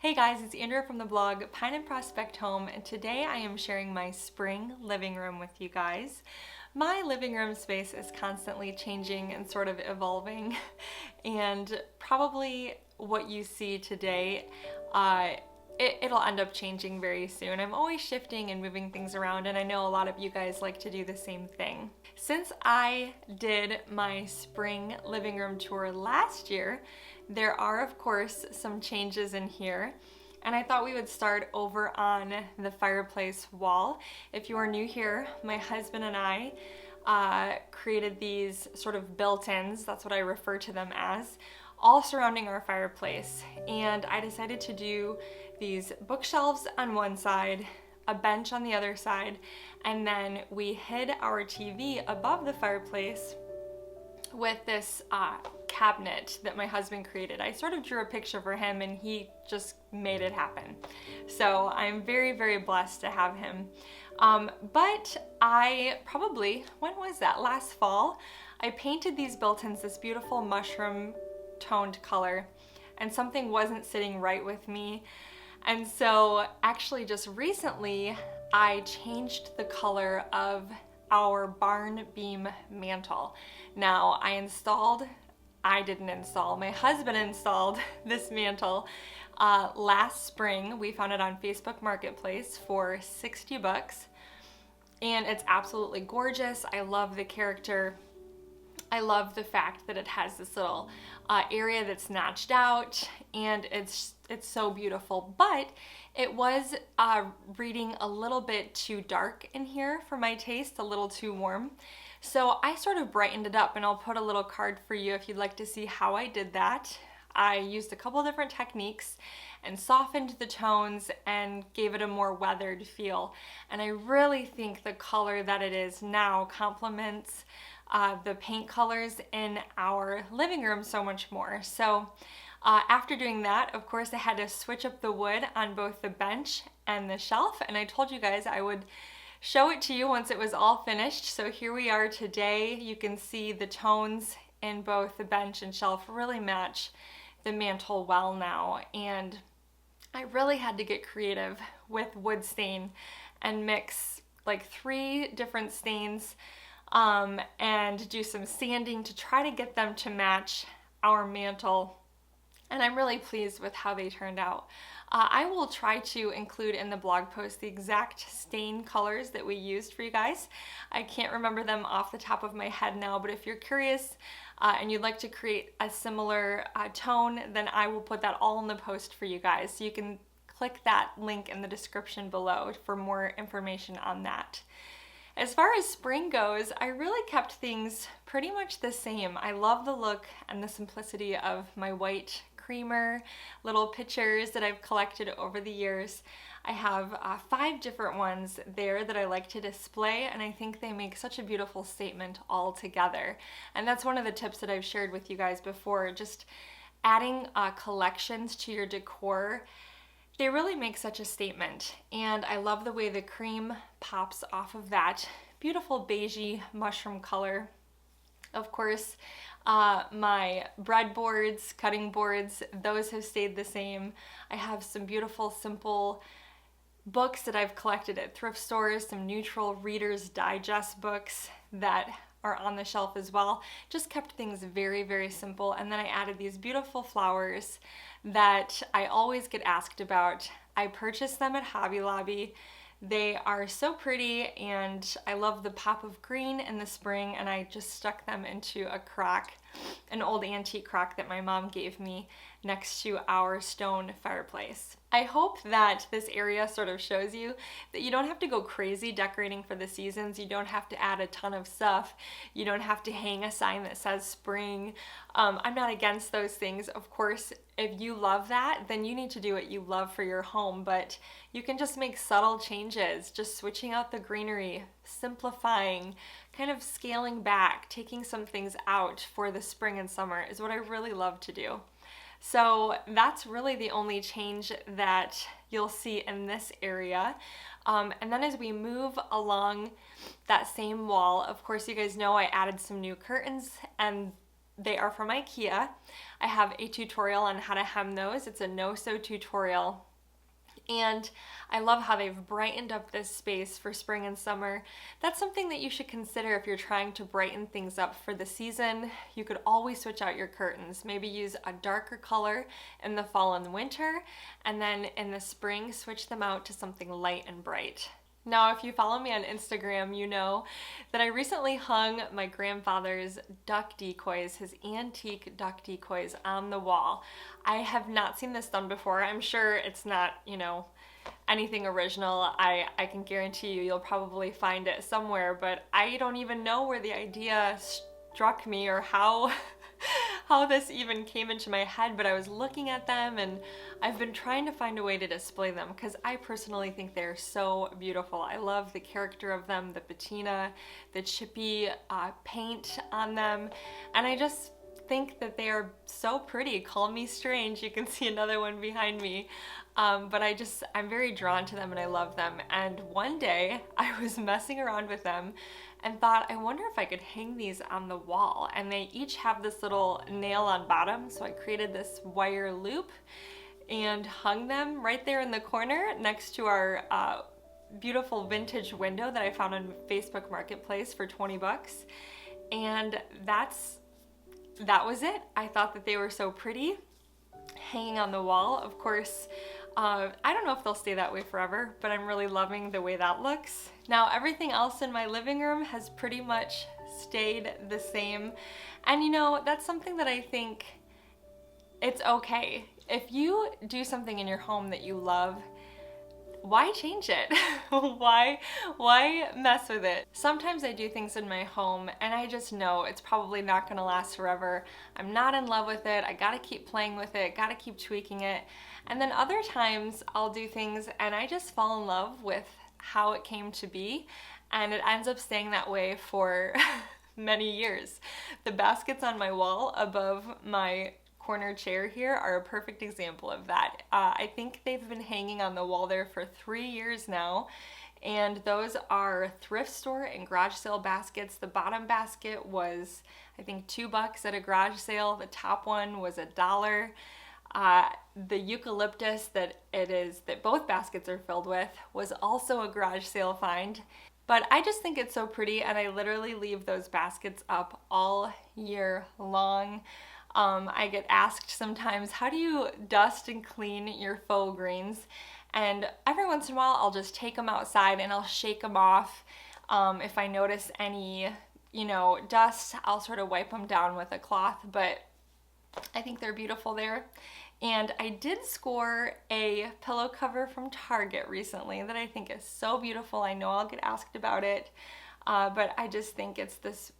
Hey guys, it's Andrea from the blog Pine and Prospect Home, and today I am sharing my spring living room with you guys. My living room space is constantly changing and sort of evolving, and probably what you see today, it'll end up changing very soon. I'm always shifting and moving things around, and I know a lot of you guys like to do the same thing. Since I did my spring living room tour last year, there are of course some changes in here. And I thought we would start over on the fireplace wall. If you are new here, my husband and I created these sort of built-ins, that's what I refer to them as, all surrounding our fireplace. And I decided to do these bookshelves on one side, a bench on the other side, and then we hid our TV above the fireplace with this cabinet that my husband created. I sort of drew a picture for him and he just made it happen. So I'm very, very blessed to have him. But I probably, when was that? Last fall, I painted these built-ins this beautiful mushroom toned color, and something wasn't sitting right with me. And so actually just recently, I changed the color of our barn beam mantle. Now I didn't install, my husband installed this mantle last spring. We found it on Facebook Marketplace for 60 bucks. And it's absolutely gorgeous. I love the character. I love the fact that it has this little area that's notched out, and it's so beautiful. But it was reading a little bit too dark in here for my taste, a little too warm. So I sort of brightened it up, and I'll put a little card for you if you'd like to see how I did that. I used a couple different techniques and softened the tones and gave it a more weathered feel. And I really think the color that it is now complements the paint colors in our living room so much more. So after doing that, of course, I had to switch up the wood on both the bench and the shelf, and I told you guys I would show it to you once it was all finished. So here we are today. You can see the tones in both the bench and shelf really match the mantle well now, and I really had to get creative with wood stain and mix like 3 different stains and do some sanding to try to get them to match our mantle. And I'm really pleased with how they turned out. I will try to include in the blog post the exact stain colors that we used for you guys. I can't remember them off the top of my head now, but if you're curious and you'd like to create a similar tone, then I will put that all in the post for you guys. So you can click that link in the description below for more information on that. As far as spring goes, I really kept things pretty much the same. I love the look and the simplicity of my white creamer little pictures that I've collected over the years. I have 5 different ones there that I like to display, and I think they make such a beautiful statement all together. And that's one of the tips that I've shared with you guys before, just adding collections to your decor. They really make such a statement, and I love the way the cream pops off of that beautiful beigey mushroom color. Of course, my breadboards, cutting boards, those have stayed the same. I have some beautiful, simple books that I've collected at thrift stores, some neutral Reader's Digest books that are on the shelf as well. Just kept things very, very simple. And then I added these beautiful flowers that I always get asked about. I purchased them at Hobby Lobby. They are so pretty, and I love the pop of green in the spring, and I just stuck them into a crock, an old antique crock that my mom gave me next to our stone fireplace. I hope that this area sort of shows you that you don't have to go crazy decorating for the seasons. You don't have to add a ton of stuff. You don't have to hang a sign that says spring. I'm not against those things. Of course, if you love that, then you need to do what you love for your home, but you can just make subtle changes, just switching out the greenery, simplifying, kind of scaling back, taking some things out for the spring and summer is what I really love to do. So that's really the only change that you'll see in this area. And then as we move along that same wall, of course, you guys know I added some new curtains, and They are from IKEA. I have a tutorial on how to hem those. It's a no-sew tutorial. And I love how they've brightened up this space for spring and summer. That's something that you should consider if you're trying to brighten things up for the season. You could always switch out your curtains. Maybe use a darker color in the fall and winter, and then in the spring, switch them out to something light and bright. Now, if you follow me on Instagram, you know that I recently hung my grandfather's duck decoys, his antique duck decoys, on the wall. I have not seen this done before. I'm sure it's not, you know, anything original. I can guarantee you'll probably find it somewhere, but I don't even know where the idea struck me or how this even came into my head, but I was looking at them and I've been trying to find a way to display them because I personally think they're so beautiful. I love the character of them, the patina, the chippy paint on them, and I just think that they are so pretty. Call me strange, you can see another one behind me. But I'm very drawn to them and I love them. And one day I was messing around with them and thought, I wonder if I could hang these on the wall. And they each have this little nail on bottom. So I created this wire loop and hung them right there in the corner next to our beautiful vintage window that I found on Facebook Marketplace for 20 bucks. And that was it. I thought that they were so pretty hanging on the wall. Of course, I don't know if they'll stay that way forever, but I'm really loving the way that looks. Now, everything else in my living room has pretty much stayed the same. And you know, that's something that I think it's okay. If you do something in your home that you love, why change it? Why mess with it? Sometimes I do things in my home and I just know it's probably not gonna last forever. I'm not in love with it. I gotta keep playing with it, gotta keep tweaking it. And then other times I'll do things and I just fall in love with how it came to be, and it ends up staying that way for many years. The baskets on my wall above my corner chair here are a perfect example of that. I think they've been hanging on the wall there for 3 years now, and those are thrift store and garage sale baskets. The bottom basket was, I think, $2 at a garage sale. The top one was $1. The eucalyptus that both baskets are filled with was also a garage sale find. But I just think it's so pretty, and I literally leave those baskets up all year long. I get asked sometimes, how do you dust and clean your faux greens? And every once in a while I'll just take them outside and I'll shake them off. If I notice any, dust, I'll sort of wipe them down with a cloth, but I think they're beautiful there. And I did score a pillow cover from Target recently that I think is so beautiful. I know I'll get asked about it, but I just think it's this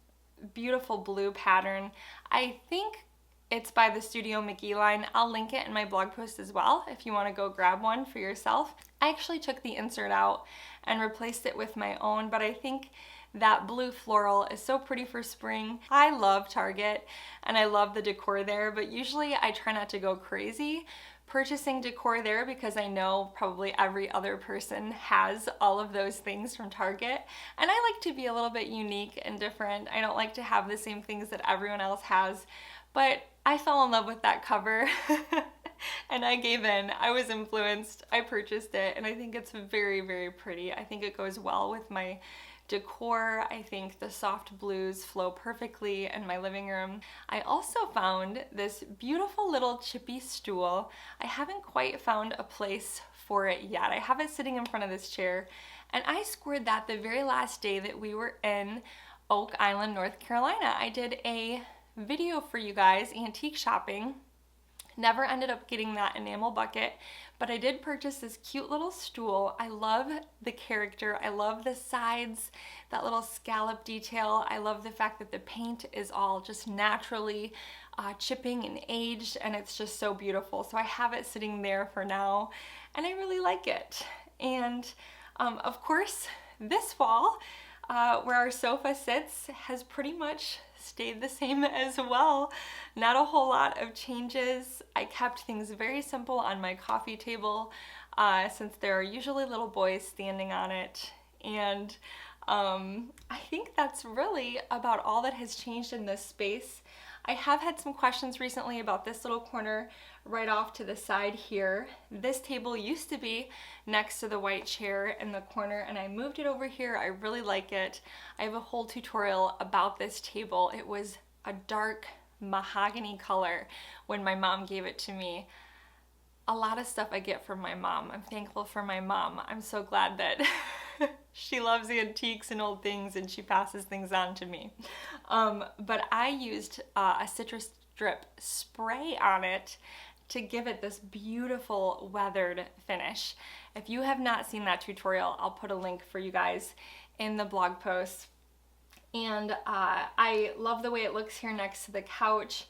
beautiful blue pattern. I think it's by the Studio McGee line. I'll link it in my blog post as well if you want to go grab one for yourself. I actually took the insert out and replaced it with my own, but I think that blue floral is so pretty for spring. I love Target and I love the decor there, but usually I try not to go crazy purchasing decor there because I know probably every other person has all of those things from Target, and I like to be a little bit unique and different. I don't like to have the same things that everyone else has, but I fell in love with that cover and I gave in. I was influenced, I purchased it, and I think it's very, very pretty. I think it goes well with my decor. I think the soft blues flow perfectly in my living room. I also found this beautiful little chippy stool. I haven't quite found a place for it yet. I have it sitting in front of this chair, and I scored that the very last day that we were in Oak Island, North Carolina. I did a video for you guys, antique shopping. Never ended up getting that enamel bucket, but I did purchase this cute little stool. I love the character. I love the sides, that little scallop detail. I love the fact that the paint is all just naturally chipping and aged, and it's just so beautiful. So I have it sitting there for now, and I really like it. And of course, this wall, where our sofa sits, has pretty much stayed the same as well. Not a whole lot of changes. I kept things very simple on my coffee table since there are usually little boys standing on it. And I think that's really about all that has changed in this space. I have had some questions recently about this little corner right off to the side here. This table used to be next to the white chair in the corner, and I moved it over here. I really like it. I have a whole tutorial about this table. It was a dark mahogany color when my mom gave it to me. A lot of stuff I get from my mom. I'm thankful for my mom. I'm so glad that she loves antiques and old things and she passes things on to me. But I used a citrus strip spray on it to give it this beautiful weathered finish. If you have not seen that tutorial, I'll put a link for you guys in the blog post. And I love the way it looks here next to the couch.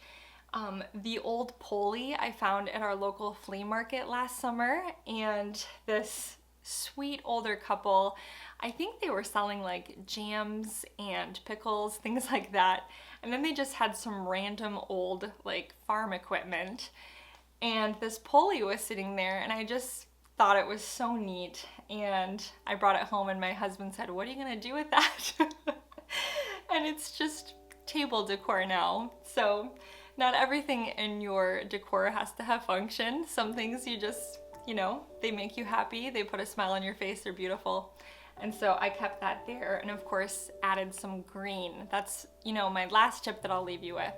The old pulley I found at our local flea market last summer, and this sweet older couple, I think they were selling like jams and pickles, things like that, and then they just had some random old like farm equipment, and this pulley was sitting there, and I just thought it was so neat, and I brought it home and my husband said, "What are you gonna do with that?" And it's just table decor now. So not everything in your decor has to have function. Some things you just, you know, they make you happy, they put a smile on your face, they're beautiful. And so I kept that there, and of course added some green. That's, you know, my last tip that I'll leave you with.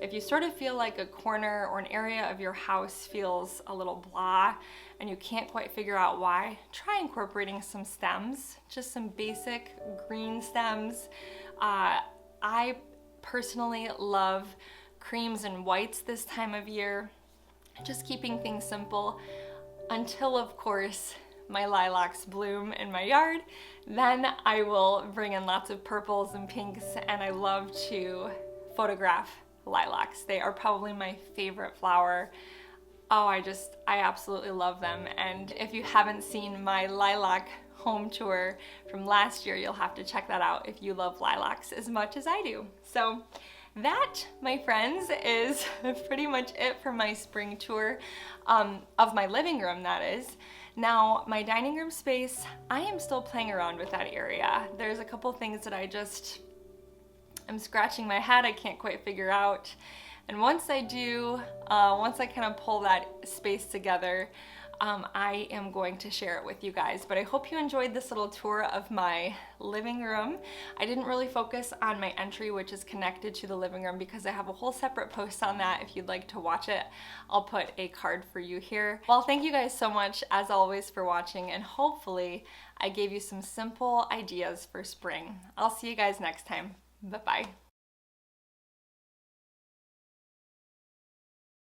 If you sort of feel like a corner or an area of your house feels a little blah and you can't quite figure out why, try incorporating some stems, just some basic green stems. I personally love creams and whites this time of year, just keeping things simple until, of course, my lilacs bloom in my yard. Then I will bring in lots of purples and pinks, and I love to photograph lilacs. They are probably my favorite flower. Oh, I absolutely love them. And if you haven't seen my lilac home tour from last year, you'll have to check that out if you love lilacs as much as I do. So that, my friends, is pretty much it for my spring tour of my living room, that is. Now, my dining room space, I am still playing around with that area. There's a couple things that I'm scratching my head, I can't quite figure out. And once I do, once I kind of pull that space together, I am going to share it with you guys. But I hope you enjoyed this little tour of my living room. I didn't really focus on my entry, which is connected to the living room, because I have a whole separate post on that. If you'd like to watch it, I'll put a card for you here. Well, thank you guys so much, as always, for watching, and hopefully I gave you some simple ideas for spring. I'll see you guys next time. Bye-bye.